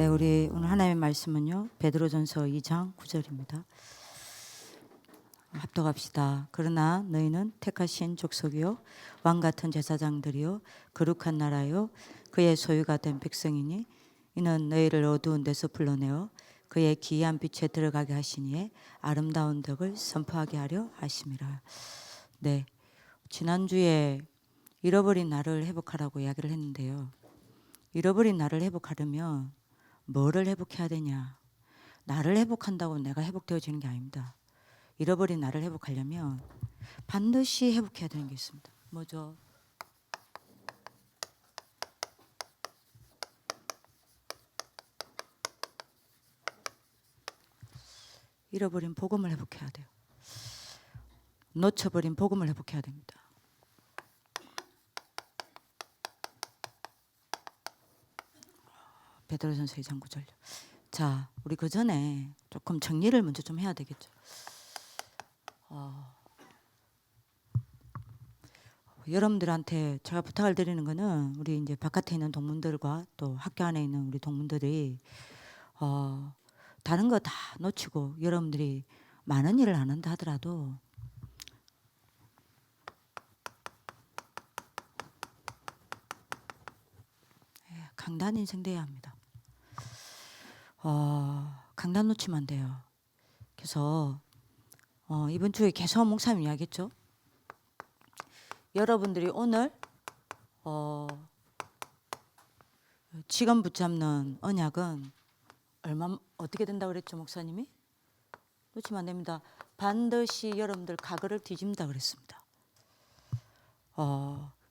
네, 우리 오늘 하나님의 말씀은요. 베드로전서 2장 9절입니다. 합독합시다. 그러나 너희는 택하신 족속이요 왕 같은 제사장들이요 거룩한 나라요 그의 소유가 된 백성이니 이는 너희를 어두운 데서 불러내어 그의 기이한 빛에 들어가게 하시니에 아름다운 덕을 선포하게 하려 하심이라. 네, 지난주에 잃어버린 나를 회복하라고 이야기를 했는데요. 잃어버린 나를 회복하려면 뭐를 회복해야 되냐? 나를 회복한다고 내가 회복되어지는 게 아닙니다. 잃어버린 나를 회복하려면 반드시 회복해야 되는 게 있습니다. 뭐죠? 잃어버린 복음을 회복해야 돼요. 놓쳐버린 복음을 회복해야 됩니다. 베드로전서 2장 9절. 자, 우리 그 전에 조금 정리를 먼저 좀 해야 되겠죠. 여러분들한테 제가 부탁을 드리는 거는 우리 이제 바깥에 있는 동문들과 또 학교 안에 있는 우리 동문들이 다른 거 다 놓치고 여러분들이 많은 일을 안 한다 하더라도 강단 인생 돼야 합니다. 강단 놓치면 안 돼요. 그래서 이번 주에 개선 목사님 이야기했죠. 여러분들이 오늘 지금 붙잡는 언약은 얼마 어떻게 된다고 그랬죠, 목사님이? 놓치면 안 됩니다. 반드시 여러분들 가거를 뒤집는다 그랬습니다.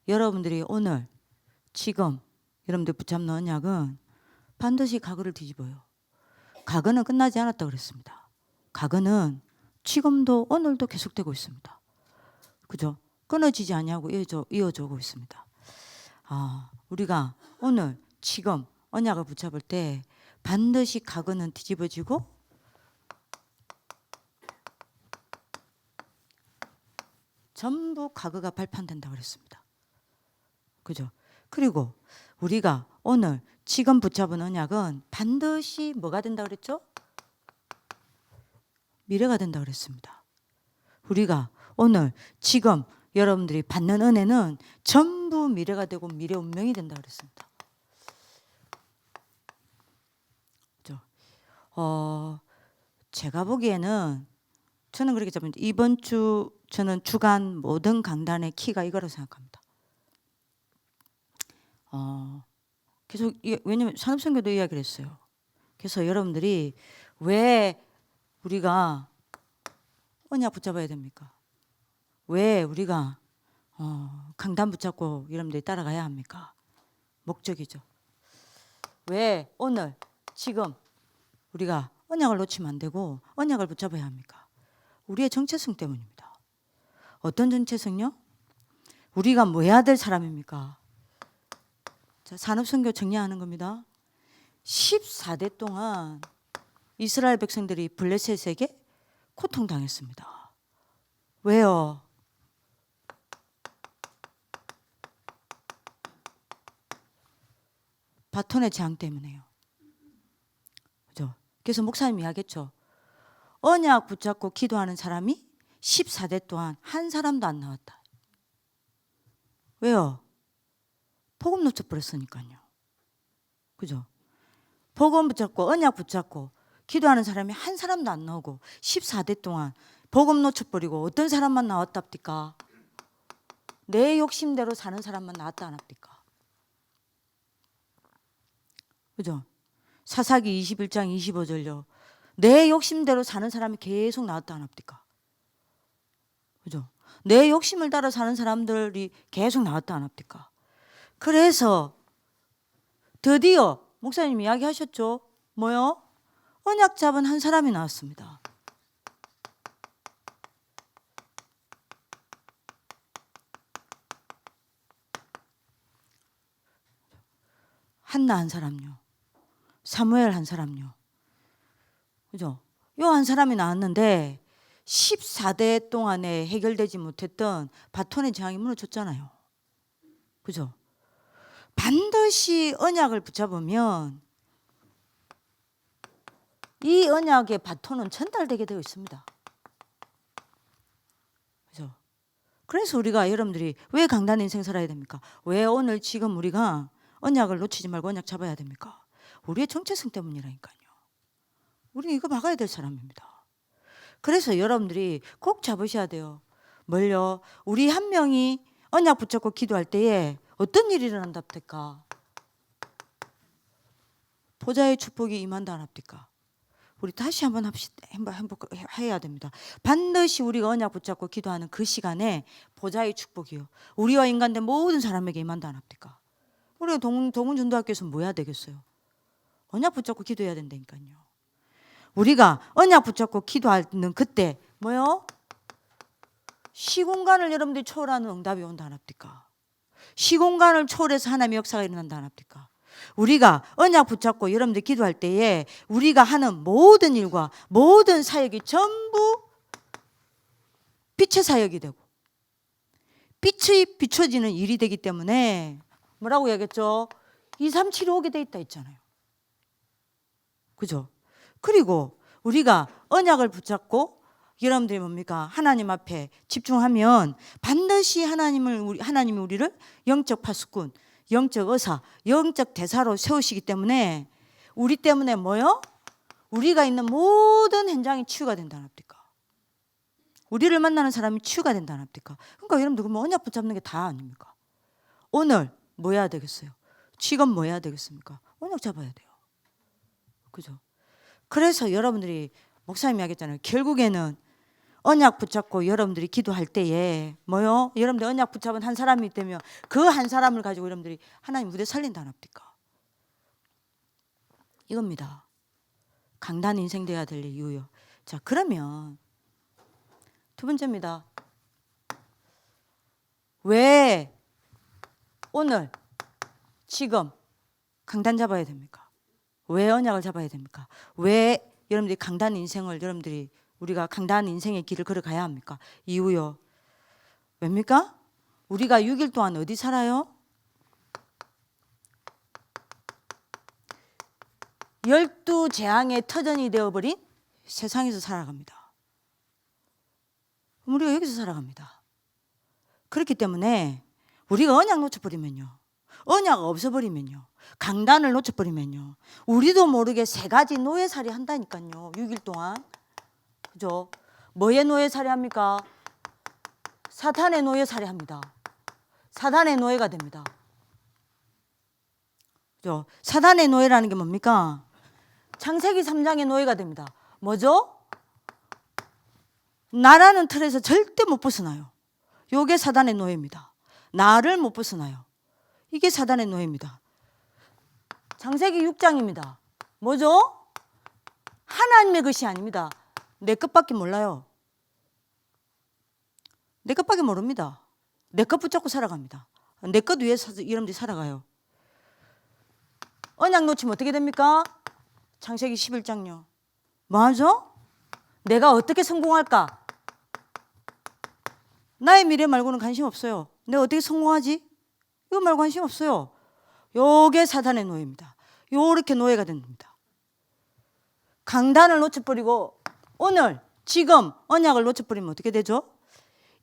여러분들이 오늘 지금 여러분들 붙잡는 언약은 반드시 가거를 뒤집어요. 가거는 끝나지 않았다 그랬습니다. 가거는 지금도 오늘도 계속되고 있습니다. 그죠? 끊어지지 아니하고 이어져 오고 있습니다. 우리가 오늘 지금 언약을 붙잡을 때 반드시 가거는 뒤집어지고 전부 가거가 발판된다 그랬습니다. 그죠? 그리고 우리가 오늘 지금 붙잡은 언약은 반드시 뭐가 된다 그랬죠? 미래가 된다 그랬습니다. 우리가 오늘 지금 여러분들이 받는 은혜는 전부 미래가 되고 미래 운명이 된다 그랬습니다. 그죠? 제가 보기에는 저는 그렇게 잡습니다. 이번 주 저는 주간 모든 강단의 키가 이거라고 생각합니다. 계속 왜냐면 산업선교도 이야기를 했어요. 그래서 여러분들이 왜 우리가 언약 붙잡아야 됩니까? 왜 우리가 강단 붙잡고 여러분들이 따라가야 합니까? 목적이죠. 왜 오늘 지금 우리가 언약을 놓치면 안 되고 언약을 붙잡아야 합니까? 우리의 정체성 때문입니다. 어떤 정체성요? 우리가 뭐 해야 될 사람입니까? 자, 산업선교 정리하는 겁니다. 14대 동안 이스라엘 백성들이 블레셋에게 고통당했습니다. 왜요? 바톤의 재앙 때문에요. 그죠? 그래서 목사님이 이야기했죠. 언약 붙잡고 기도하는 사람이 14대 동안 한 사람도 안 나왔다. 왜요? 복음 놓쳐버렸으니까요. 그죠? 복음 붙잡고 언약 붙잡고 기도하는 사람이 한 사람도 안 나오고 14대 동안 복음 놓쳐버리고 어떤 사람만 나왔답니까? 내 욕심대로 사는 사람만 나왔다 안 합니까? 그죠? 사사기 21장 25절요. 내 욕심대로 사는 사람이 계속 나왔다 안 합니까? 그죠? 내 욕심을 따라 사는 사람들이 계속 나왔다 안 합니까? 그래서 드디어 목사님 이야기하셨죠? 뭐요? 언약 잡은 한 사람이 나왔습니다. 한나 한 사람요. 사무엘 한 사람요. 그죠? 요 한 사람이 나왔는데 14대 동안에 해결되지 못했던 바톤의 재앙이 무너졌잖아요. 그죠? 반드시 언약을 붙잡으면 이 언약의 바톤은 전달되게 되어 있습니다. 그죠? 그래서 우리가 여러분들이 왜 강단 인생 살아야 됩니까? 왜 오늘 지금 우리가 언약을 놓치지 말고 언약 잡아야 됩니까? 우리의 정체성 때문이라니까요. 우리는 이거 막아야 될 사람입니다. 그래서 여러분들이 꼭 잡으셔야 돼요. 뭘요? 우리 한 명이 언약 붙잡고 기도할 때에 어떤 일이 일어난답니까? 보좌의 축복이 임한다 안 합니까? 우리 다시 한번 해야 됩니다. 반드시 우리가 언약 붙잡고 기도하는 그 시간에 보좌의 축복이요. 우리와 인간된 모든 사람에게 임한다 안 합니까? 우리가 동문전도학교에서 뭐 해야 되겠어요? 언약 붙잡고 기도해야 된다니까요. 우리가 언약 붙잡고 기도하는 그때 뭐요? 시공간을 여러분들이 초월하는 응답이 온다 안 합니까? 시공간을 초월해서 하나님의 역사가 일어난다 안 합니까? 우리가 언약 붙잡고 여러분들 기도할 때에 우리가 하는 모든 일과 모든 사역이 전부 빛의 사역이 되고 빛이 비춰지는 일이 되기 때문에 뭐라고 얘기했죠? 237이 오게 돼 있다 했잖아요. 그죠? 그리고 우리가 언약을 붙잡고 여러분들이 뭡니까? 하나님 앞에 집중하면 반드시 하나님이 우리를 영적 파수꾼, 영적 의사, 영적 대사로 세우시기 때문에 우리 때문에 뭐요? 우리가 있는 모든 현장이 치유가 된다는 합니까? 우리를 만나는 사람이 치유가 된다는 합니까? 그러니까 여러분들 그러면 언약 붙잡는 게 다 아닙니까? 오늘 뭐 해야 되겠어요? 지금 뭐 해야 되겠습니까? 언약 잡아야 돼요. 그죠? 그래서 여러분들이 목사님이 하겠잖아요. 결국에는 언약 붙잡고 여러분들이 기도할 때에 뭐요? 여러분들 언약 붙잡은 한 사람이 있다면 그 한 사람을 가지고 여러분들이 하나님 무대 살린다 합니까? 이겁니다. 강단 인생 돼야 될 이유요. 자, 그러면 두 번째입니다. 왜 오늘 지금 강단 잡아야 됩니까? 왜 언약을 잡아야 됩니까? 왜 여러분들이 강단 인생을 여러분들이 우리가 강단 인생의 길을 걸어가야 합니까? 이유요. 왜입니까? 우리가 6일 동안 어디 살아요? 12재앙의 터전이 되어버린 세상에서 살아갑니다. 우리가 여기서 살아갑니다. 그렇기 때문에 우리가 언약 놓쳐버리면요. 언약 없어버리면요. 강단을 놓쳐버리면요. 우리도 모르게 세 가지 노예살이 한다니까요. 6일 동안. 그죠? 뭐의 노예살이 합니까? 사탄의 노예살이 합니다. 사탄의 노예가 됩니다. 그죠? 사탄의 노예라는 게 뭡니까? 창세기 3장의 노예가 됩니다. 뭐죠? 나라는 틀에서 절대 못 벗어나요. 이게 사탄의 노예입니다. 나를 못 벗어나요. 이게 사탄의 노예입니다. 창세기 6장입니다. 뭐죠? 하나님의 것이 아닙니다. 내 것밖에 몰라요. 내 것밖에 모릅니다. 내 것 붙잡고 살아갑니다. 내 것 위해서 여러분들이 살아가요. 언약 놓치면 어떻게 됩니까? 창세기 11장요. 뭐하죠? 내가 어떻게 성공할까? 나의 미래 말고는 관심 없어요. 내가 어떻게 성공하지? 이거 말고 관심 없어요. 요게 사탄의 노예입니다. 요렇게 노예가 됩니다. 강단을 놓쳐버리고 오늘 지금 언약을 놓쳐버리면 어떻게 되죠?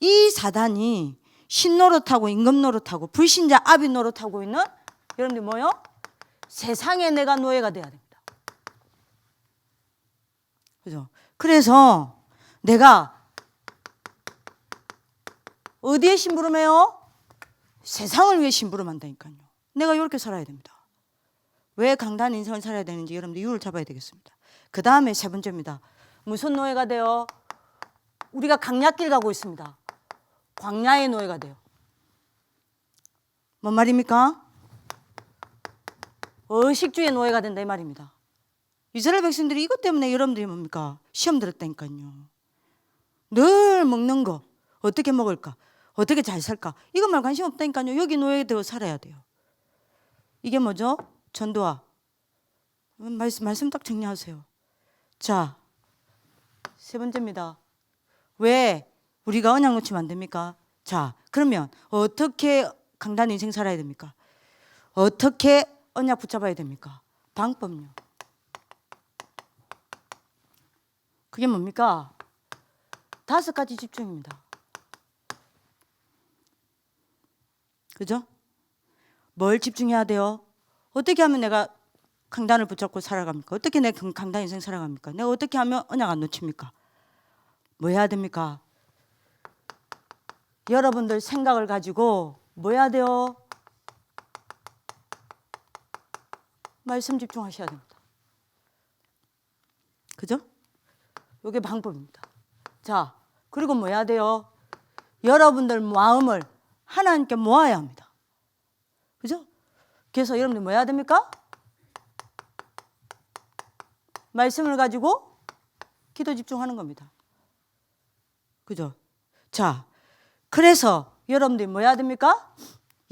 이 사단이 신노릇하고 임금노릇하고 불신자 아비 노릇하고 있는 여러분들 뭐요? 세상에 내가 노예가 돼야 됩니다. 그죠? 그래서 내가 어디에 심부름해요? 세상을 위해 심부름한다니까요. 내가 이렇게 살아야 됩니다. 왜 강단 인생을 살아야 되는지 여러분들 이유를 잡아야 되겠습니다. 그 다음에 세 번째입니다. 무슨 노예가 돼요? 우리가 강약길 가고 있습니다. 광야의 노예가 돼요. 뭔 말입니까? 의식주의 노예가 된다 이 말입니다. 이스라엘 백성들이 이것 때문에 여러분들이 뭡니까? 시험 들었다니까요. 늘 먹는 거 어떻게 먹을까? 어떻게 잘 살까? 이것만 관심 없다니까요. 여기 노예되어 살아야 돼요. 이게 뭐죠? 전도와 말씀 딱 정리하세요. 자, 세 번째입니다. 왜 우리가 언약 놓치면 안 됩니까? 자, 그러면 어떻게 강단 인생 살아야 됩니까? 어떻게 언약 붙잡아야 됩니까? 방법요. 그게 뭡니까? 5가지 집중입니다. 그죠? 뭘 집중해야 돼요? 어떻게 하면 내가 강단을 붙잡고 살아갑니까? 어떻게 내 강단 인생 살아갑니까? 내가 어떻게 하면 언약 안 놓칩니까? 뭐 해야 됩니까? 여러분들 생각을 가지고 뭐 해야 돼요? 말씀 집중하셔야 됩니다. 그죠? 이게 방법입니다. 자, 그리고 뭐 해야 돼요? 여러분들 마음을 하나님께 모아야 합니다. 그죠? 그래서 여러분들 뭐 해야 됩니까? 말씀을 가지고 기도 집중하는 겁니다. 그죠? 자, 그래서 여러분들이 뭐 해야 됩니까?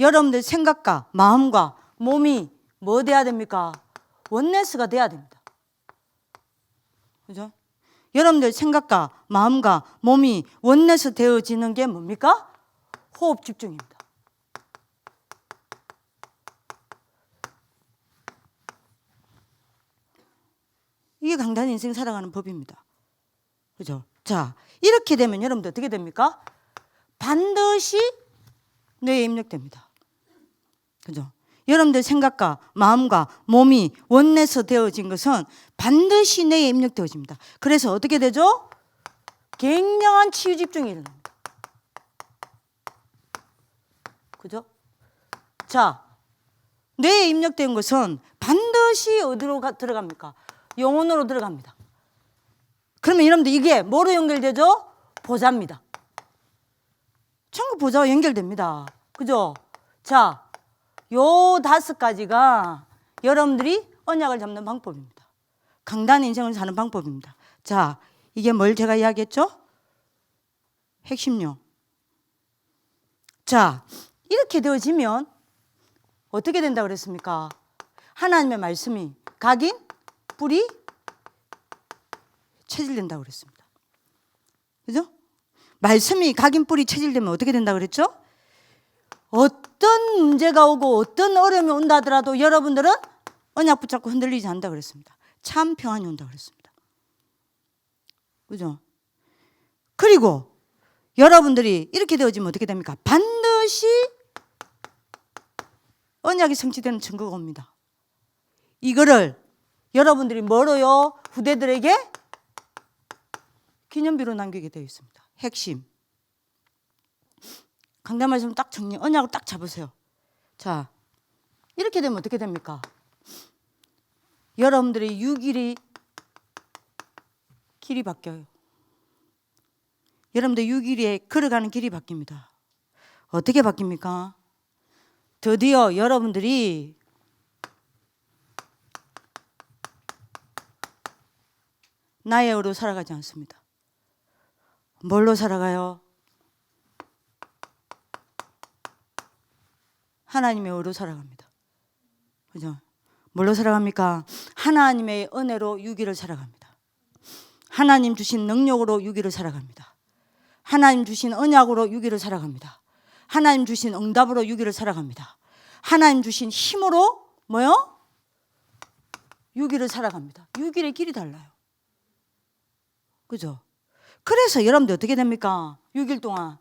여러분들 생각과 마음과 몸이 뭐 돼야 됩니까? 원네스가 돼야 됩니다. 그죠? 여러분들 생각과 마음과 몸이 원네스 되어지는 게 뭡니까? 호흡 집중입니다. 이게 강단 인생 살아가는 법입니다. 그죠? 자, 이렇게 되면 여러분들 어떻게 됩니까? 반드시 뇌에 입력됩니다. 그죠? 여러분들 생각과 마음과 몸이 원내서 되어진 것은 반드시 뇌에 입력되어집니다. 그래서 어떻게 되죠? 굉장한 치유 집중이 일어납니다. 그죠? 자, 뇌에 입력된 것은 반드시 어디로 들어갑니까? 영혼으로 들어갑니다. 그러면 여러분들 이게 뭐로 연결되죠? 보좌입니다. 전부 보좌와 연결됩니다. 그죠? 자, 요 5가지가 여러분들이 언약을 잡는 방법입니다. 강단 인생을 사는 방법입니다. 자, 이게 뭘 제가 이야기했죠? 핵심요. 자, 이렇게 되어지면 어떻게 된다 그랬습니까? 하나님의 말씀이 각인, 뿌리, 체질된다고 그랬습니다. 그죠? 말씀이 각인, 뿌리, 체질되면 어떻게 된다고 그랬죠? 어떤 문제가 오고 어떤 어려움이 온다 하더라도 여러분들은 언약 붙잡고 흔들리지 않는다 그랬습니다. 참 평안이 온다 그랬습니다. 그죠? 그리고 여러분들이 이렇게 되어지면 어떻게 됩니까? 반드시 언약이 성취되는 증거가 옵니다. 이거를 여러분들이 뭐로요? 후대들에게 기념비로 남기게 되어 있습니다. 핵심. 강단 말씀 딱 정리, 언약을 딱 잡으세요. 자, 이렇게 되면 어떻게 됩니까? 여러분들의 6일이 길이 바뀌어요. 여러분들 6일에 걸어가는 길이 바뀝니다. 어떻게 바뀝니까? 드디어 여러분들이 나의 의로 살아가지 않습니다. 뭘로 살아가요? 하나님의 의로 살아갑니다. 그죠? 뭘로 살아갑니까? 하나님의 은혜로 6일을 살아갑니다. 하나님 주신 능력으로 6일을 살아갑니다. 하나님 주신 언약으로 6일을 살아갑니다. 하나님 주신 응답으로 6일을 살아갑니다. 하나님 주신 힘으로 뭐요? 6일을 살아갑니다. 6일의 길이 달라요. 그죠? 그래서 여러분들 어떻게 됩니까? 6일 동안.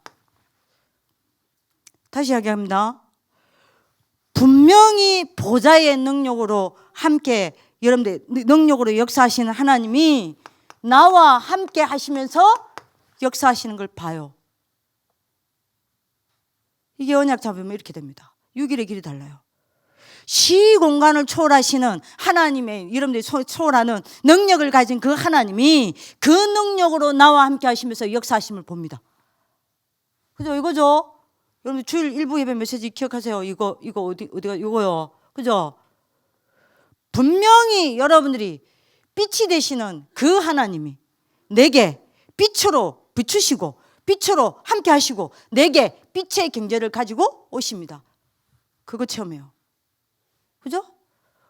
다시 이야기합니다. 분명히 보좌의 능력으로 함께 여러분들 능력으로 역사하시는 하나님이 나와 함께 하시면서 역사하시는 걸 봐요. 이게 언약 잡으면 이렇게 됩니다. 6일의 길이 달라요. 시공간을 초월하시는 하나님의 여러분들이 초월하는 능력을 가진 그 하나님이 그 능력으로 나와 함께 하시면서 역사하심을 봅니다. 그죠? 이거죠? 여러분 주일 일부 예배 메시지 기억하세요. 이거 어디가 이거요. 그죠? 분명히 여러분들이 빛이 되시는 그 하나님이 내게 빛으로 비추시고 빛으로 함께 하시고 내게 빛의 경제를 가지고 오십니다. 그거 체험해요. 그죠?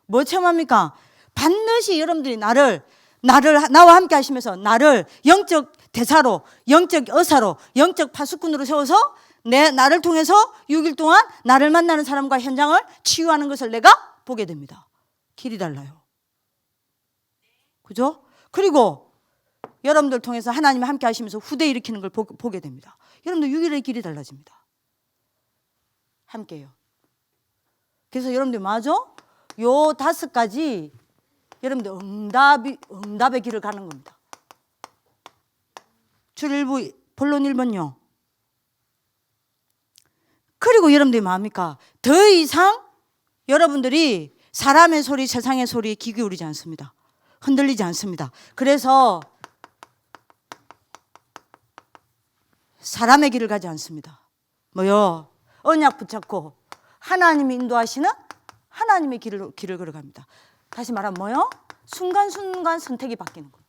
뭐 체험합니까? 반드시 여러분들이 나와 함께 하시면서 나를 영적 대사로, 영적 의사로, 영적 파수꾼으로 세워서 나를 통해서 6일 동안 나를 만나는 사람과 현장을 치유하는 것을 내가 보게 됩니다. 길이 달라요. 그죠? 그리고 여러분들 통해서 하나님이 함께 하시면서 후대 일으키는 걸 보게 됩니다. 여러분들 6일의 길이 달라집니다. 함께요. 그래서 여러분들 맞아? 요 5가지 여러분들 응답의 길을 가는 겁니다. 줄1부 본론 1번요. 그리고 여러분들이 뭐합니까? 더 이상 여러분들이 사람의 소리, 세상의 소리에 귀 기울이지 않습니다. 흔들리지 않습니다. 그래서 사람의 길을 가지 않습니다. 뭐요? 언약 붙잡고 하나님이 인도하시는 하나님의 길을 걸어갑니다. 다시 말하면 뭐요? 순간순간 선택이 바뀌는 거예요.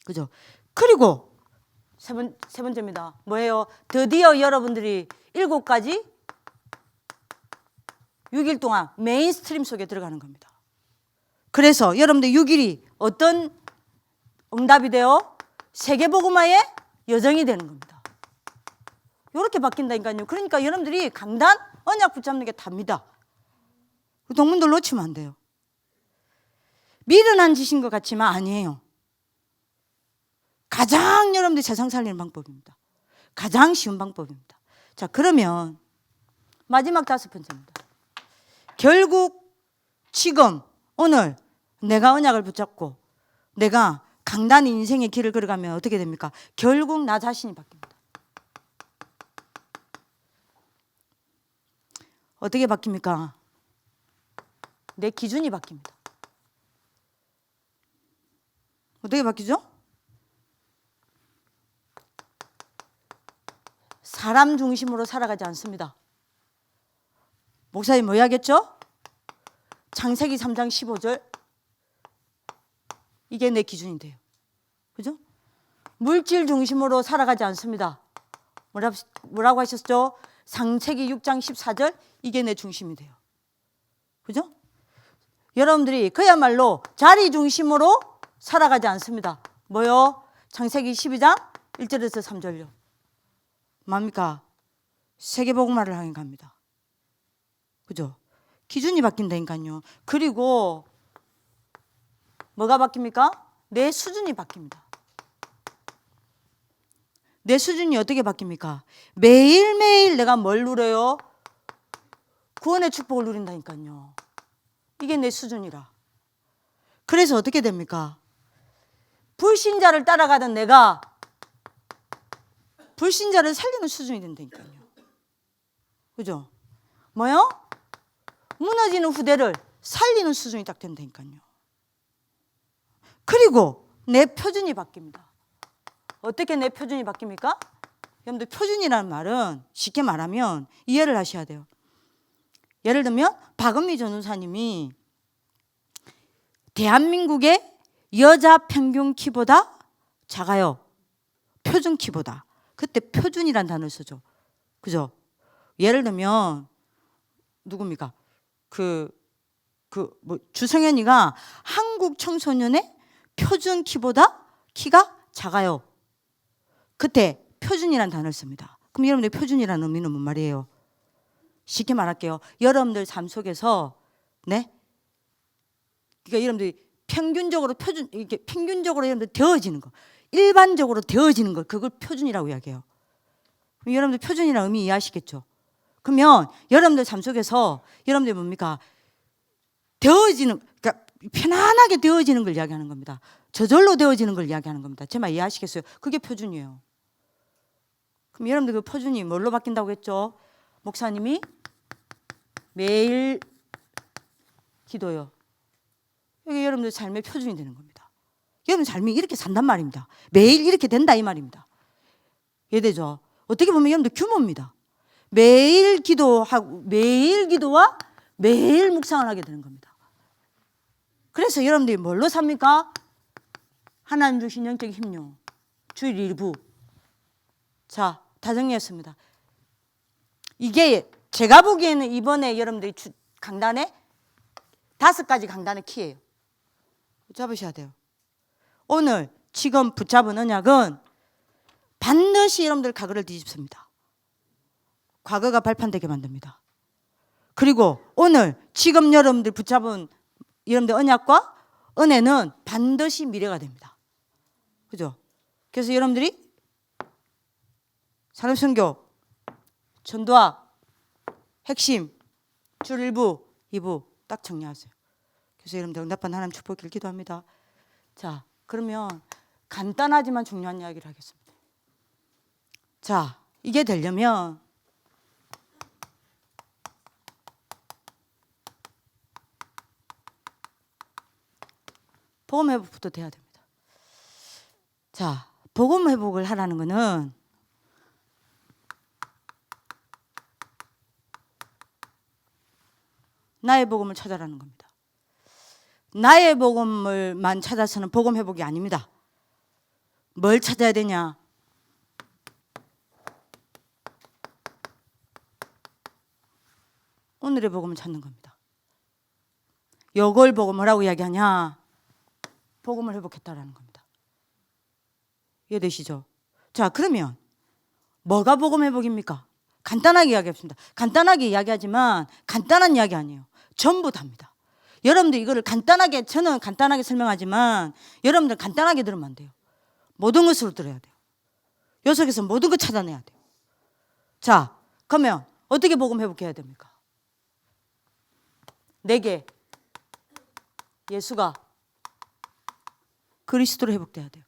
그죠? 그리고 세 번째입니다. 뭐예요? 드디어 여러분들이 7가지 6일 동안 메인스트림 속에 들어가는 겁니다. 그래서 여러분들 6일이 어떤 응답이 되어 세계복음화의 여정이 되는 겁니다. 이렇게 바뀐다니까요. 그러니까 여러분들이 강단, 언약 붙잡는 게 답니다. 동문들 놓치면 안 돼요. 미련한 짓인 것 같지만 아니에요. 가장 여러분들 세상 살리는 방법입니다. 가장 쉬운 방법입니다. 자, 그러면 마지막 5번째입니다. 결국 지금 오늘 내가 언약을 붙잡고 내가 강단의 인생의 길을 걸어가면 어떻게 됩니까? 결국 나 자신이 바뀝니다. 어떻게 바뀝니까? 내 기준이 바뀝니다. 어떻게 바뀌죠? 사람 중심으로 살아가지 않습니다. 목사님 뭐 해야겠죠? 창세기 3장 15절 이게 내 기준이 돼요. 그죠? 물질 중심으로 살아가지 않습니다. 뭐라고 하셨죠? 창세기 6장 14절 이게 내 중심이 돼요. 그죠? 여러분들이 그야말로 자리 중심으로 살아가지 않습니다. 뭐요? 창세기 12장 1절에서 3절요. 뭡니까? 세계복음화를 향해 갑니다. 그죠? 기준이 바뀐다니까요. 그리고 뭐가 바뀝니까? 내 수준이 바뀝니다. 내 수준이 어떻게 바뀝니까? 매일매일 내가 뭘 누려요? 구원의 축복을 누린다니까요. 이게 내 수준이라. 그래서 어떻게 됩니까? 불신자를 따라가던 내가 불신자를 살리는 수준이 된다니까요. 그죠? 뭐요? 무너지는 후대를 살리는 수준이 딱 된다니까요. 그리고 내 표준이 바뀝니다. 어떻게 내 표준이 바뀝니까? 여러분들 표준이라는 말은 쉽게 말하면 이해를 하셔야 돼요. 예를 들면 박은미 전도사님이 대한민국의 여자 평균 키보다 작아요. 표준 키보다. 그때 표준이란 단어를 쓰죠. 그죠? 예를 들면 누굽니까? 주성현이가 한국 청소년의 표준 키보다 키가 작아요. 그때 표준이란 단어를 씁니다. 그럼 여러분들 표준이라는 의미는 뭔 말이에요? 쉽게 말할게요. 여러분들 삶 속에서 그러니까 여러분들이 평균적으로 여러분들 되어지는 거, 일반적으로 되어지는 거, 그걸 표준이라고 이야기해요. 그럼 여러분들 표준이라는 의미 이해하시겠죠? 그러면 여러분들 삶 속에서 여러분들 뭡니까? 그러니까 편안하게 되어지는 걸 이야기하는 겁니다. 저절로 되어지는 걸 이야기하는 겁니다. 제 말 이해하시겠어요? 그게 표준이에요. 그럼 여러분들 그 표준이 뭘로 바뀐다고 했죠? 목사님이 매일 기도요. 이게 여러분들 삶의 표준이 되는 겁니다. 여러분 삶이 이렇게 산단 말입니다. 매일 이렇게 된다 이 말입니다. 이해되죠? 어떻게 보면 여러분들 규모입니다. 매일 기도하고 매일 기도와 매일 묵상을 하게 되는 겁니다. 그래서 여러분들이 뭘로 삽니까? 하나님 주신 영적 힘요. 주일 일부. 자, 다 정리했습니다. 이게 제가 보기에는 이번에 여러분들이 강단에 5가지 강단의 키예요. 붙잡으셔야 돼요. 오늘 지금 붙잡은 언약은 반드시 여러분들 과거를 뒤집습니다. 과거가 발판되게 만듭니다. 그리고 오늘 지금 여러분들 붙잡은 여러분들 언약과 은혜는 반드시 미래가 됩니다. 그죠? 그래서 여러분들이 산업선교, 전도학, 핵심, 줄 1부, 2부 딱 정리하세요. 그래서 여러분들 응답받는 하나님 축복을 기도합니다. 자, 그러면 간단하지만 중요한 이야기를 하겠습니다. 자, 이게 되려면 복음 회복부터 돼야 됩니다. 자, 복음 회복을 하라는 거는 나의 복음을 찾아라는 겁니다. 나의 복음을만 찾아서는 복음 회복이 아닙니다. 뭘 찾아야 되냐? 오늘의 복음을 찾는 겁니다. 이걸 보고 뭐라고 이야기하냐? 복음을 회복했다라는 겁니다. 이해되시죠? 자, 그러면 뭐가 복음 회복입니까? 간단하게 이야기합니다. 간단하게 이야기하지만 간단한 이야기 아니에요. 전부 다입니다. 여러분들 이거를 간단하게, 저는 간단하게 설명하지만 여러분들 간단하게 들으면 안 돼요. 모든 것으로 들어야 돼요. 요 속에서 모든 걸 찾아내야 돼요. 자, 그러면 어떻게 복음 회복해야 됩니까? 내게 예수가 그리스도로 회복돼야 돼요.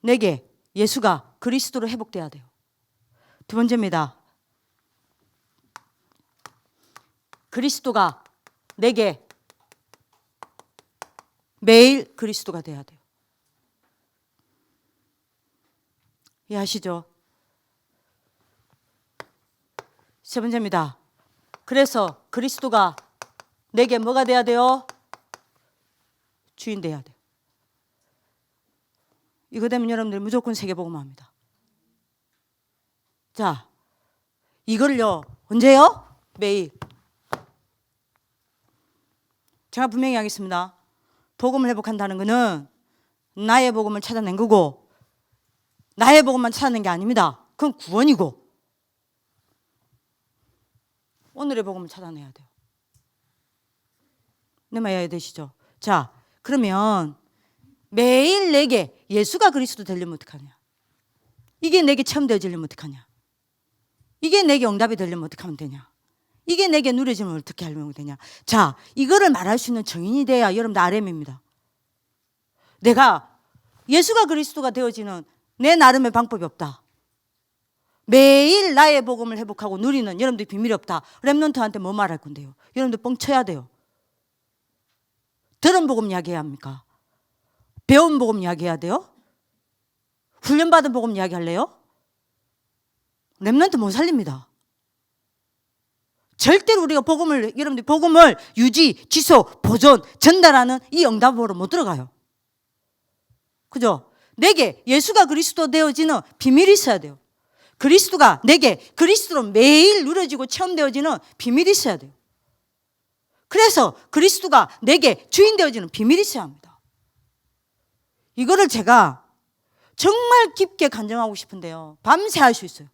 내게 예수가 그리스도로 회복돼야 돼요. 두 번째입니다. 그리스도가 내게 매일 그리스도가 돼야 돼요. 이해하시죠? 세 번째입니다. 그래서 그리스도가 내게 뭐가 돼야 돼요? 주인 돼야 돼요. 이거 되면 여러분들 무조건 세계복음화 합니다. 자, 이걸요 언제요? 매일. 제가 분명히 하겠습니다. 복음을 회복한다는 것은 나의 복음을 찾아낸 거고 나의 복음만 찾아낸 게 아닙니다. 그건 구원이고 오늘의 복음을 찾아내야 돼요. 내 말 이해되시죠? 자, 그러면 매일 내게 예수가 그리스도 되려면 어떡하냐? 이게 내게 체험되어지려면 어떡하냐? 이게 내게 응답이 되려면 어떻게 하면 되냐? 이게 내게 누려지면 어떻게 하려면 되냐? 자, 이거를 말할 수 있는 정인이 돼야 여러분들 RM입니다. 내가 예수가 그리스도가 되어지는 내 나름의 방법이 없다. 매일 나의 복음을 회복하고 누리는 여러분들 비밀이 없다. 랩런트한테 뭐 말할 건데요? 여러분들 뻥쳐야 돼요. 들은 복음 이야기해야 합니까? 배운 복음 이야기해야 돼요? 훈련받은 복음 이야기할래요? 랩런트 못 살립니다. 절대로 우리가 복음을, 여러분들 복음을 유지, 지속, 보존, 전달하는 이 응답으로 못 들어가요. 그죠? 내게 예수가 그리스도 되어지는 비밀이 있어야 돼요. 그리스도가 내게 그리스도로 매일 누려지고 체험되어지는 비밀이 있어야 돼요. 그래서 그리스도가 내게 주인 되어지는 비밀이 있어야 합니다. 이거를 제가 정말 깊게 간증하고 싶은데요. 밤새 할 수 있어요.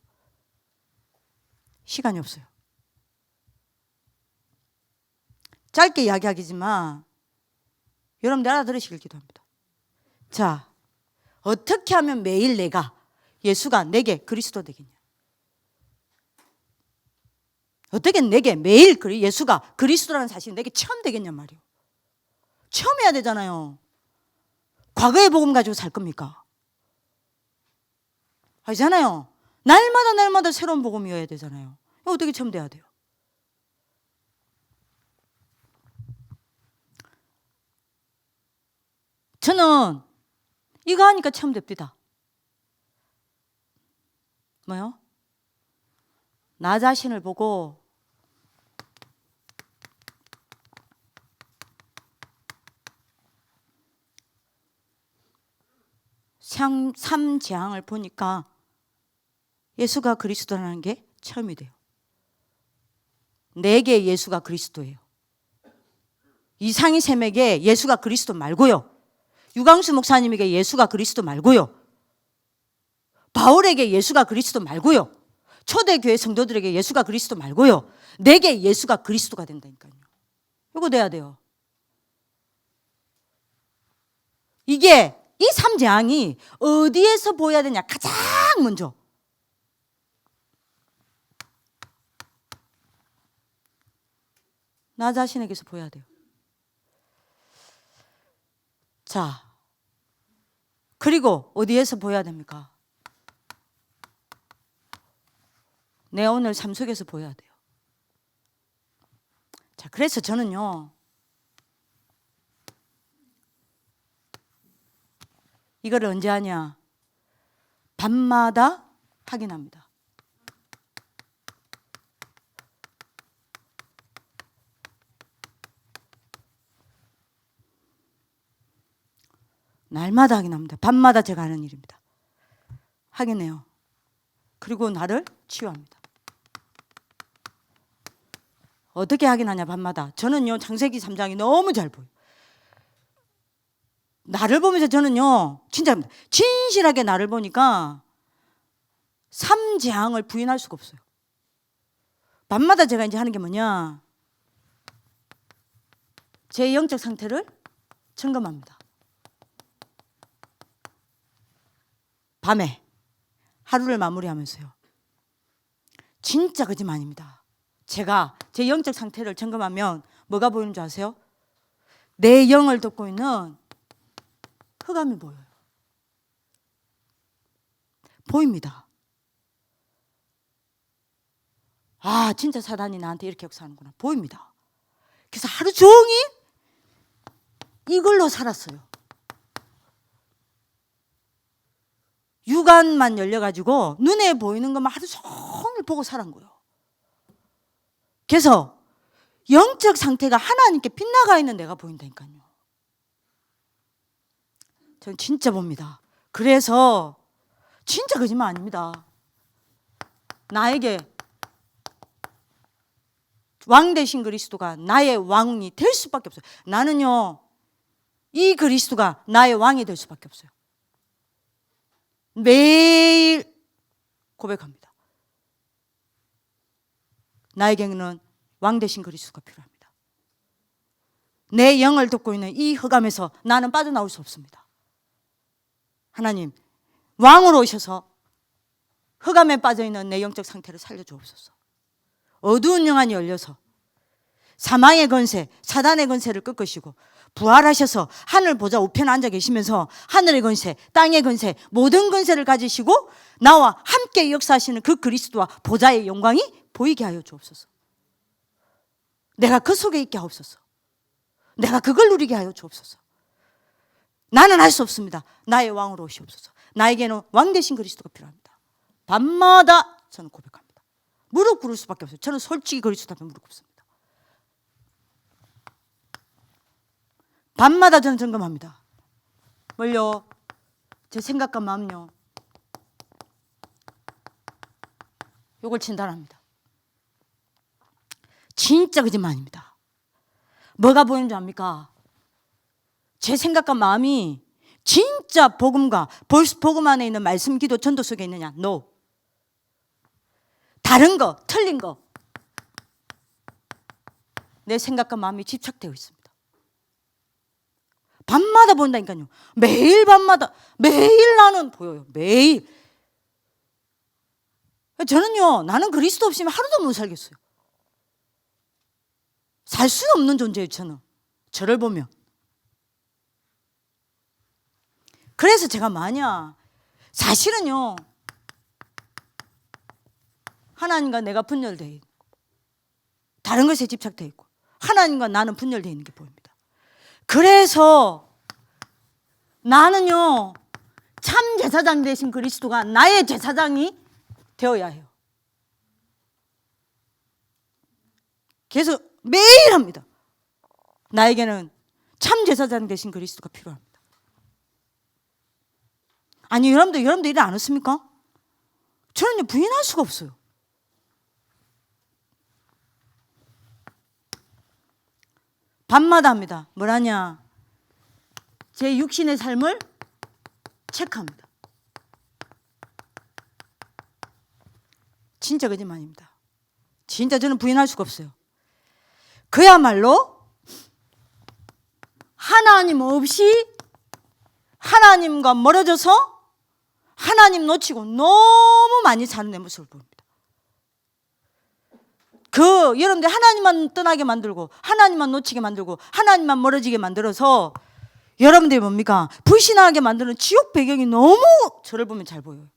시간이 없어요. 짧게 이야기하기지만 여러분들 알아들으시길 기도합니다. 자, 어떻게 하면 매일 내가 예수가 내게 그리스도 되겠냐? 어떻게 내게 매일 예수가 그리스도라는 사실이 내게 처음 되겠냐 말이에요. 처음 해야 되잖아요. 과거의 복음 가지고 살 겁니까? 아니잖아요. 날마다 새로운 복음이어야 되잖아요. 이거 어떻게 처음 돼야 돼요? 저는 이거 하니까 처음 됩니다. 뭐요? 나 자신을 보고 삶 재앙을 보니까 예수가 그리스도라는 게 처음이 돼요. 내게 예수가 그리스도예요. 이상희 쌤에게 예수가 그리스도 말고요. 유광수 목사님에게 예수가 그리스도 말고요. 바울에게 예수가 그리스도 말고요. 초대교회 성도들에게 예수가 그리스도 말고요. 내게 예수가 그리스도가 된다니까요. 이거 돼야 돼요. 이게 이 삼재앙이 어디에서 보여야 되냐? 가장 먼저 나 자신에게서 보여야 돼요. 자, 그리고 어디에서 보여야 됩니까? 내 오늘 삶 속에서 보여야 돼요. 자, 그래서 저는요, 이거를 언제 하냐? 밤마다 확인합니다. 날마다 확인합니다. 밤마다 제가 하는 일입니다. 확인해요. 그리고 나를 치유합니다. 어떻게 확인하냐? 밤마다. 저는요, 창세기 3장이 너무 잘 보여요. 나를 보면서 저는요, 진짜 진실하게 나를 보니까 삼재앙을 부인할 수가 없어요. 밤마다 제가 이제 하는 게 뭐냐? 제 영적 상태를 점검합니다. 밤에 하루를 마무리하면서요. 진짜 거짓말 아닙니다. 제가 제 영적 상태를 점검하면 뭐가 보이는 줄 아세요? 내 영을 덮고 있는 흑암이 보여요. 보입니다. 아, 진짜 사단이 나한테 이렇게 역사하는구나. 보입니다. 그래서 하루 종일 이걸로 살았어요. 육안만 열려가지고 눈에 보이는 것만 하루 종일 보고 살은 거예요. 그래서 영적 상태가 하나님께 빗나가 있는 내가 보인다니까요. 저는 진짜 봅니다. 그래서 진짜 거짓말 아닙니다. 나에게 왕 되신 그리스도가 나의 왕이 될 수밖에 없어요. 나는요, 이 그리스도가 나의 왕이 될 수밖에 없어요. 매일 고백합니다. 나에게는 왕 되신 그리스도가 필요합니다. 내 영을 덮고 있는 이 흑암에서 나는 빠져나올 수 없습니다. 하나님, 왕으로 오셔서 흑암에 빠져있는 내 영적 상태를 살려주옵소서. 어두운 영안이 열려서 사망의 권세, 사단의 권세를 꺾으시고 부활하셔서 하늘 보좌 우편에 앉아 계시면서 하늘의 권세, 땅의 권세, 모든 권세를 가지시고 나와 함께 역사하시는 그 그리스도와 보좌의 영광이 보이게 하여 주옵소서. 내가 그 속에 있게 하옵소서. 내가 그걸 누리게 하여 주옵소서. 나는 할 수 없습니다. 나의 왕으로 오시옵소서. 나에게는 왕 되신 그리스도가 필요합니다. 밤마다 저는 고백합니다. 무릎 꿇을 수밖에 없어요. 저는 솔직히 그리스도 앞에 무릎 꿇습니다. 밤마다 저는 점검합니다. 뭘요? 제 생각과 마음요. 요걸 진단합니다. 진짜 거짓말 아닙니다. 뭐가 보이는 줄 압니까? 제 생각과 마음이 진짜 복음과 복음 안에 있는 말씀, 기도, 전도 속에 있느냐? No. 다른 거, 틀린 거. 내 생각과 마음이 집착되어 있습니다. 밤마다 본다니까요. 매일 밤마다, 매일 나는 보여요. 매일. 저는요, 나는 그리스도 없이면 하루도 못 살겠어요. 살 수 없는 존재예요, 저는. 저를 보면. 그래서 제가 뭐하냐, 사실은요, 하나님과 내가 분열되어 있고 다른 것에 집착되어 있고 하나님과 나는 분열되어 있는 게 보입니다. 그래서 나는요, 참 제사장 되신 그리스도가 나의 제사장이 되어야 해요. 그래서 매일 합니다. 나에게는 참 제사장 되신 그리스도가 필요합니다. 아니, 여러분들 일 안 했습니까? 저는 부인할 수가 없어요. 밤마다 합니다. 뭐라냐? 제 육신의 삶을 체크합니다. 진짜 거짓말입니다. 진짜 저는 부인할 수가 없어요. 그야말로 하나님 없이 하나님과 멀어져서 하나님 놓치고 너무 많이 사는 내 모습을 보입니다. 여러분들 하나님만 떠나게 만들고 하나님만 놓치게 만들고 하나님만 멀어지게 만들어서 여러분들이 뭡니까? 불신하게 만드는 지옥 배경이 너무 저를 보면 잘 보여요.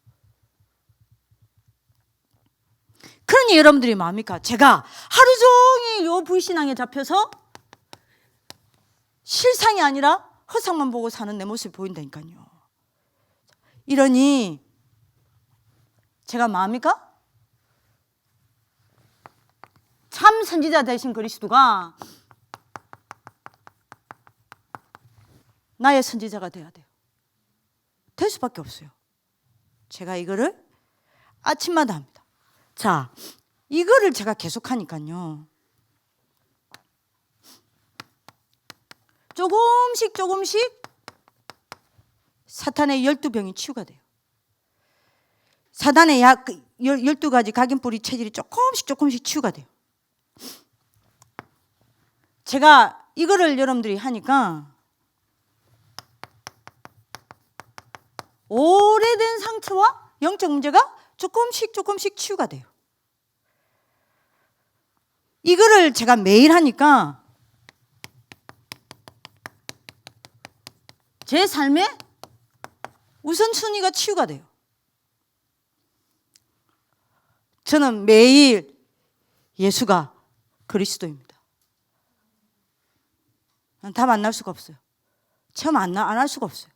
그러니 여러분들이 뭐합니까? 제가 하루 종일 요 불신앙에 잡혀서 실상이 아니라 허상만 보고 사는 내 모습이 보인다니까요. 이러니 제가 뭐합니까? 참 선지자 되신 그리스도가 나의 선지자가 돼야 돼요. 될 수밖에 없어요. 제가 이거를 아침마다 합니다. 자, 이거를 제가 계속 하니까요. 조금씩 사탄의 12병이 치유가 돼요. 사탄의 12가지 각인뿌리 체질이 조금씩 치유가 돼요. 제가 이거를 여러분들이 하니까 오래된 상처와 영적 문제가 조금씩 치유가 돼요. 이거를 제가 매일 하니까 제 삶의 우선순위가 치유가 돼요. 저는 매일 예수가 그리스도입니다. 다 만날 수가 없어요. 체험 안 할 수가 없어요.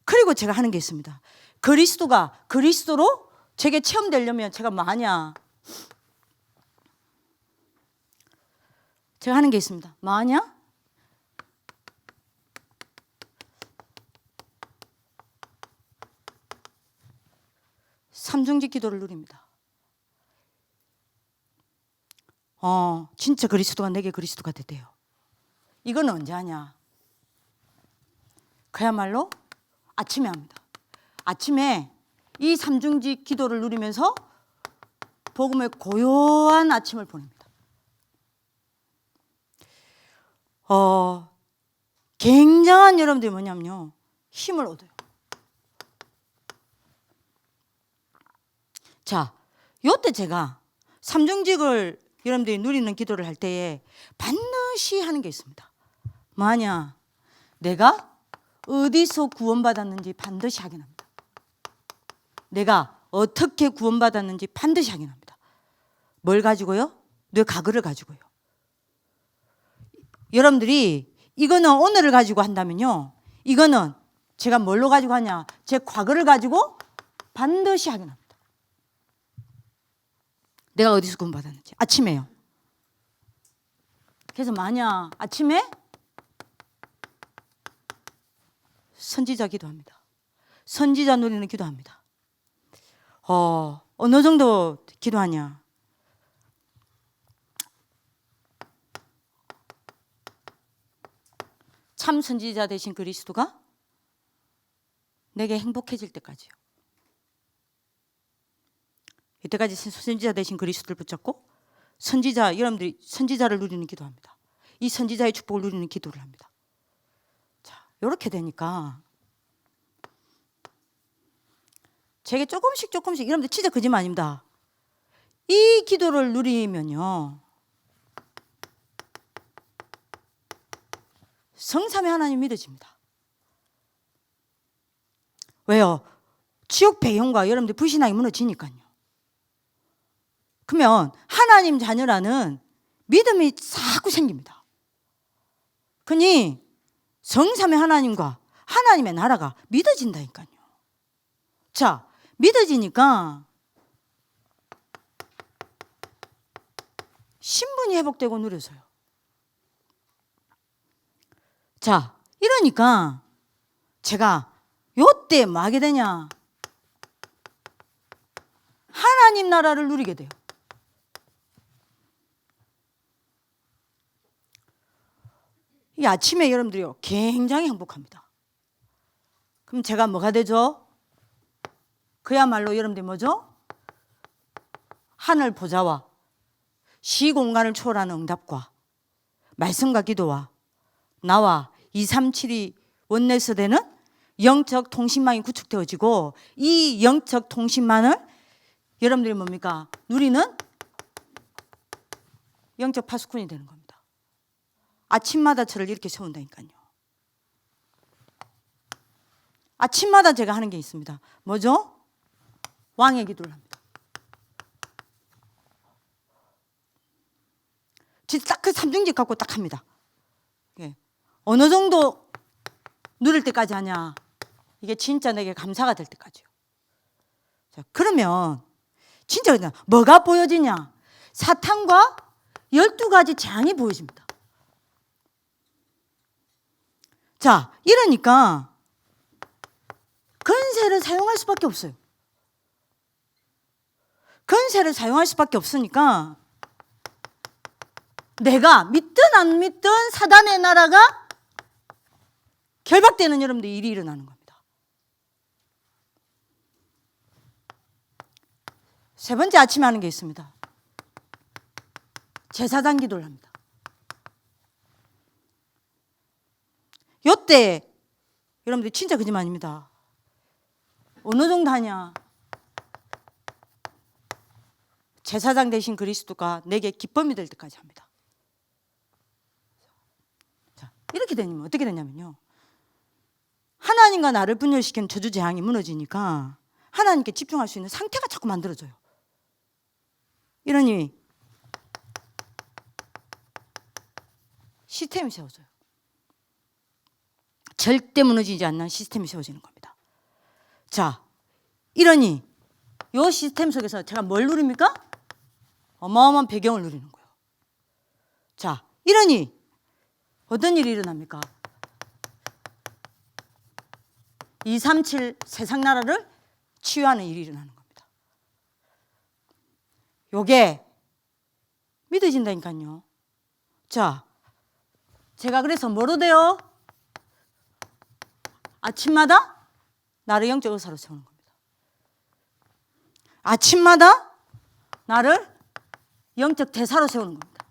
그리고 제가 하는 게 있습니다. 그리스도가 그리스도로 제게 체험되려면 제가 뭐 하냐? 제가 하는 게 있습니다. 뭐 하냐? 삼중직 기도를 누립니다. 진짜 그리스도가 내게 그리스도가 되대요. 이건 언제 하냐? 그야말로 아침에 합니다. 아침에 이 삼중직 기도를 누리면서 복음의 고요한 아침을 보냅니다. 굉장한 여러분들이 뭐냐면요, 힘을 얻어요. 자, 요때 제가 삼중직을 여러분들이 누리는 기도를 할 때에 반드시 하는 게 있습니다. 뭐하냐? 내가 어디서 구원받았는지 반드시 확인합니다. 내가 어떻게 구원받았는지 반드시 확인합니다. 뭘 가지고요? 내 과거를 가지고요. 여러분들이 이거는 오늘을 가지고 한다면요, 이거는 제가 뭘로 가지고 하냐? 제 과거를 가지고 반드시 확인합니다. 내가 어디서 구원받았는지. 아침에요. 그래서 만약 아침에 선지자 기도합니다. 선지자 누리는 기도합니다. 어느 정도 기도하냐? 참 선지자 되신 그리스도가 내게 행복해질 때까지요. 이때까지 선지자 되신 그리스도를 붙잡고 여러분들이 선지자를 누리는 기도합니다. 이 선지자의 축복을 누리는 기도를 합니다. 자, 이렇게 되니까 제게 조금씩 여러분들 진짜 거짓말 아닙니다. 이 기도를 누리면요, 성삼위 하나님 믿어집니다. 왜요? 지옥 배경과 여러분들 불신앙이 무너지니까요. 그러면 하나님 자녀라는 믿음이 자꾸 생깁니다. 그러니 성삼위 하나님과 하나님의 나라가 믿어진다니까요. 자, 믿어지니까 신분이 회복되고 누려져요. 자, 이러니까 제가 요때 뭐 하게 되냐? 하나님 나라를 누리게 돼요. 이 아침에 여러분들이요, 굉장히 행복합니다. 그럼 제가 뭐가 되죠? 그야말로 여러분들이 뭐죠? 하늘 보좌와 시공간을 초월하는 응답과 말씀과 기도와 나와 237이 원내서대는 영적 통신망이 구축되어지고 이 영적 통신망을 여러분들이 뭡니까? 누리는 영적 파수꾼이 되는 겁니다. 아침마다 저를 이렇게 세운다니까요. 아침마다 제가 하는 게 있습니다. 뭐죠? 왕의 기도를 합니다. 진짜 딱 그 삼중직 갖고 딱 합니다. 예. 어느 정도 누릴 때까지 하냐? 이게 진짜 내게 감사가 될 때까지요. 자, 그러면 진짜 그냥 뭐가 보여지냐? 사탄과 12가지 재앙이 보여집니다. 자, 이러니까 건세를 사용할 수밖에 없어요. 건세를 사용할 수밖에 없으니까 내가 믿든 안 믿든 사단의 나라가 결박되는 여러분들 일이 일어나는 겁니다. 세 번째 아침에 하는 게 있습니다. 제사장 기도를 합니다. 요때 여러분들 진짜 거짓말 아닙니다. 어느 정도 하냐? 제사장 대신 그리스도가 내게 기쁨이 될 때까지 합니다. 자, 이렇게 되면 어떻게 되냐면요. 하나님과 나를 분열시키는 저주 재앙이 무너지니까 하나님께 집중할 수 있는 상태가 자꾸 만들어져요. 이러니 시스템이 세워져요. 절대 무너지지 않는 시스템이 세워지는 겁니다. 자, 이러니 이 시스템 속에서 제가 뭘 누립니까? 어마어마한 배경을 누리는 거예요. 자, 이러니 어떤 일이 일어납니까? 237 세상 나라를 치유하는 일이 일어나는 겁니다. 요게 믿어진다니까요. 자, 제가 그래서 뭐로 돼요? 아침마다 나를 영적 의사로 세우는 겁니다. 아침마다 나를 영적 대사로 세우는 겁니다.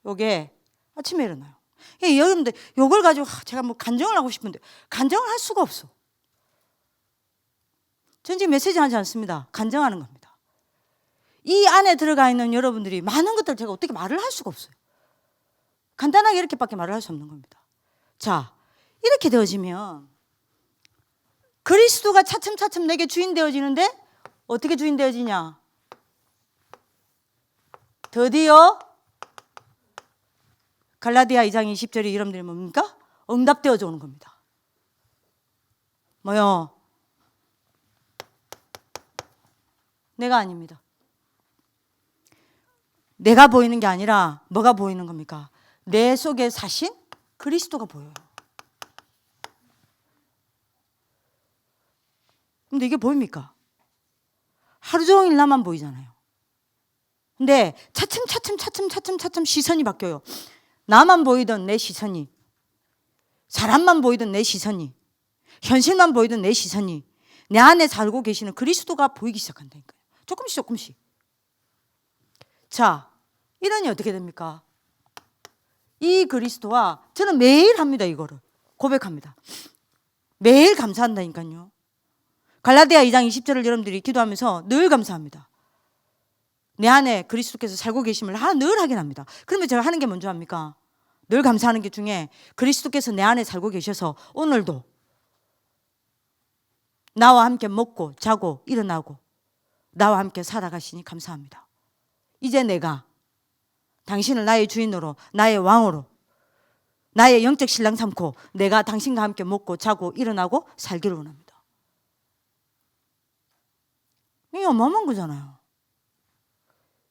요게 아침에 일어나요. 여러분들 요걸 가지고 제가 뭐 간증을 하고 싶은데 간증을 할 수가 없어. 전 지금 메시지 하지 않습니다. 간증하는 겁니다. 이 안에 들어가 있는 여러분들이 많은 것들을 제가 어떻게 말을 할 수가 없어요. 간단하게 이렇게밖에 말을 할 수 없는 겁니다. 자, 이렇게 되어지면 그리스도가 차츰차츰 내게 주인 되어지는데 어떻게 주인 되어지냐? 드디어 갈라디아 2장 20절이 여러분들이 뭡니까? 응답되어져 오는 겁니다. 뭐요? 내가 아닙니다. 내가 보이는 게 아니라 뭐가 보이는 겁니까? 내 속에 사신 그리스도가 보여요. 근데 이게 보입니까? 하루 종일 나만 보이잖아요. 근데 차츰 시선이 바뀌어요. 나만 보이던 내 시선이, 사람만 보이던 내 시선이, 현실만 보이던 내 시선이 내 안에 살고 계시는 그리스도가 보이기 시작한다니까요. 조금씩. 자, 이러니 어떻게 됩니까? 이 그리스도와 저는 매일 합니다. 이거를 고백합니다. 매일 감사한다니까요. 갈라디아 2장 20절을 여러분들이 기도하면서 늘 감사합니다. 내 안에 그리스도께서 살고 계심을 늘 확인합니다. 그러면 제가 하는 게 뭔지 압니까? 늘 감사하는 게 중에 그리스도께서 내 안에 살고 계셔서 오늘도 나와 함께 먹고 자고 일어나고 나와 함께 살아가시니 감사합니다. 이제 내가 당신을 나의 주인으로, 나의 왕으로, 나의 영적 신랑 삼고 내가 당신과 함께 먹고 자고 일어나고 살기를 원합니다. 이게 어마어마한 거잖아요.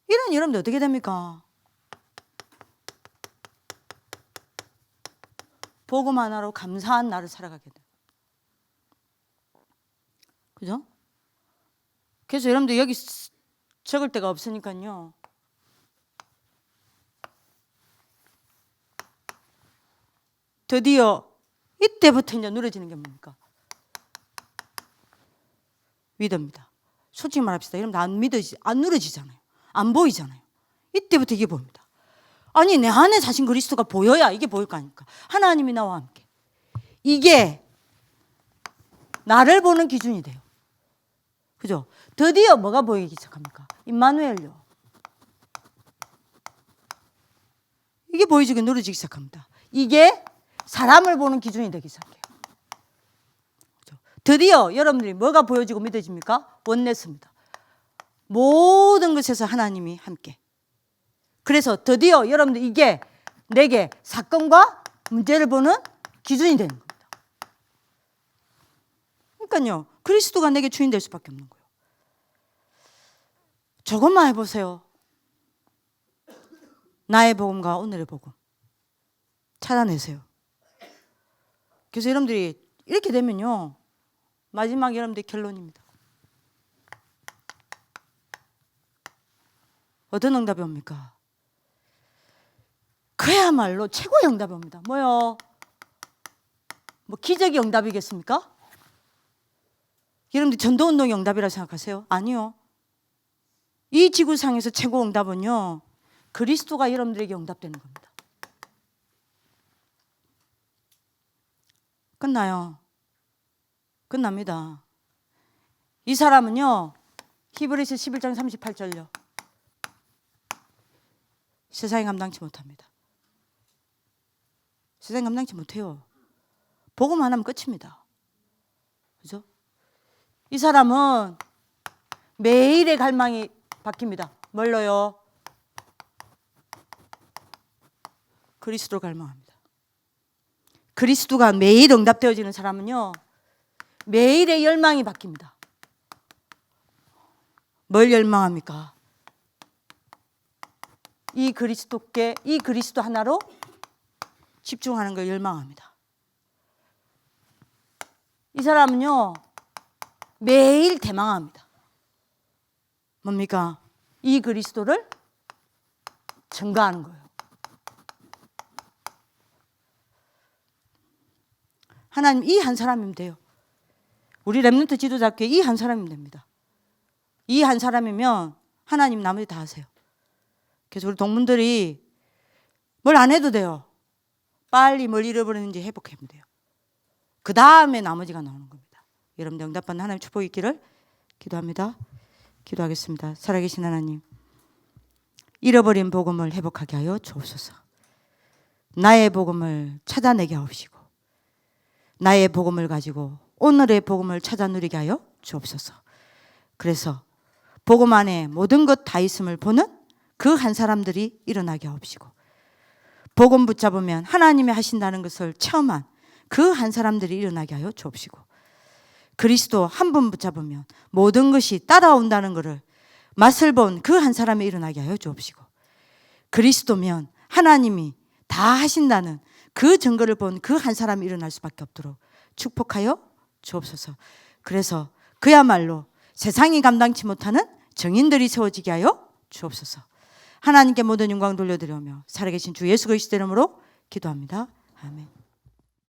이런 여러분들 어떻게 됩니까? 복음 하나로 감사한 날을 살아가게 돼요. 그죠? 그래서 여러분들 여기 적을 데가 없으니까요. 드디어 이때부터 이제 누려지는 게 뭡니까? 믿음입니다. 솔직히 말합시다. 여러분들 안 누려지잖아요. 안 보이잖아요. 이때부터 이게 보입니다. 아니 내 안에 사신 그리스도가 보여야 이게 보일 거 아닙니까? 하나님이 나와 함께. 이게 나를 보는 기준이 돼요. 그죠? 드디어 뭐가 보이기 시작합니까? 임마누엘요. 이게 보이지게 누려지기 시작합니다. 이게 사람을 보는 기준이 되기 시작해요. 그죠? 드디어 여러분들이 뭐가 보여지고 믿어집니까? 원네스입니다. 모든 것에서 하나님이 함께. 그래서 드디어 여러분들 이게 내게 사건과 문제를 보는 기준이 되는 겁니다. 그러니까요, 그리스도가 내게 주인 될 수밖에 없는 거예요. 저것만 해보세요. 나의 복음과 오늘의 복음 찾아내세요. 그래서 여러분들이 이렇게 되면요, 마지막 여러분들의 결론입니다. 어떤 응답이 옵니까? 그야말로 최고의 응답이 옵니다. 뭐요? 뭐 기적의 응답이겠습니까? 여러분들 전도운동의 응답이라고 생각하세요? 아니요. 이 지구상에서 최고 응답은요, 그리스도가 여러분들에게 응답되는 겁니다. 끝나요. 끝납니다. 이 사람은요, 히브리서 11장 38절요. 세상이 감당치 못합니다. 세상이 감당치 못해요. 복음 하나면 끝입니다. 그죠? 이 사람은 매일의 갈망이 바뀝니다. 뭘로요? 그리스도로 갈망합니다. 그리스도가 매일 응답되어지는 사람은요, 매일의 열망이 바뀝니다. 뭘 열망합니까? 이 그리스도 하나로 집중하는 걸 열망합니다. 이 사람은요, 매일 대망합니다. 뭡니까? 이 그리스도를 증거하는 거예요. 하나님 이 한 사람이면 돼요. 우리 렘넌트 지도자께 이 한 사람이면 됩니다. 이 한 사람이면 하나님 나머지 다 하세요. 그래서 우리 동문들이 뭘 안 해도 돼요. 빨리 뭘 잃어버렸는지 회복하면 돼요. 그 다음에 나머지가 나오는 겁니다. 여러분들 응답받는 하나님 축복이 있기를 기도합니다. 기도하겠습니다. 살아계신 하나님, 잃어버린 복음을 회복하게 하여 주옵소서. 나의 복음을 찾아내게 하옵시고, 나의 복음을 가지고 오늘의 복음을 찾아 누리게 하여 주옵소서. 그래서 복음 안에 모든 것 다 있음을 보는 그 한 사람들이 일어나게 하옵시고, 복음 붙잡으면 하나님이 하신다는 것을 체험한 그 한 사람들이 일어나게 하여 주옵시고, 그리스도 한 분 붙잡으면 모든 것이 따라온다는 것을 맛을 본 그 한 사람이 일어나게 하여 주옵시고, 그리스도면 하나님이 다 하신다는 그 증거를 본 그 한 사람이 일어날 수밖에 없도록 축복하여 주옵소서. 그래서 그야말로 세상이 감당치 못하는 증인들이 세워지게 하여 주옵소서. 하나님께 모든 영광 돌려드리며 살아계신 주 예수 그리스도 이름으로 기도합니다. 아멘.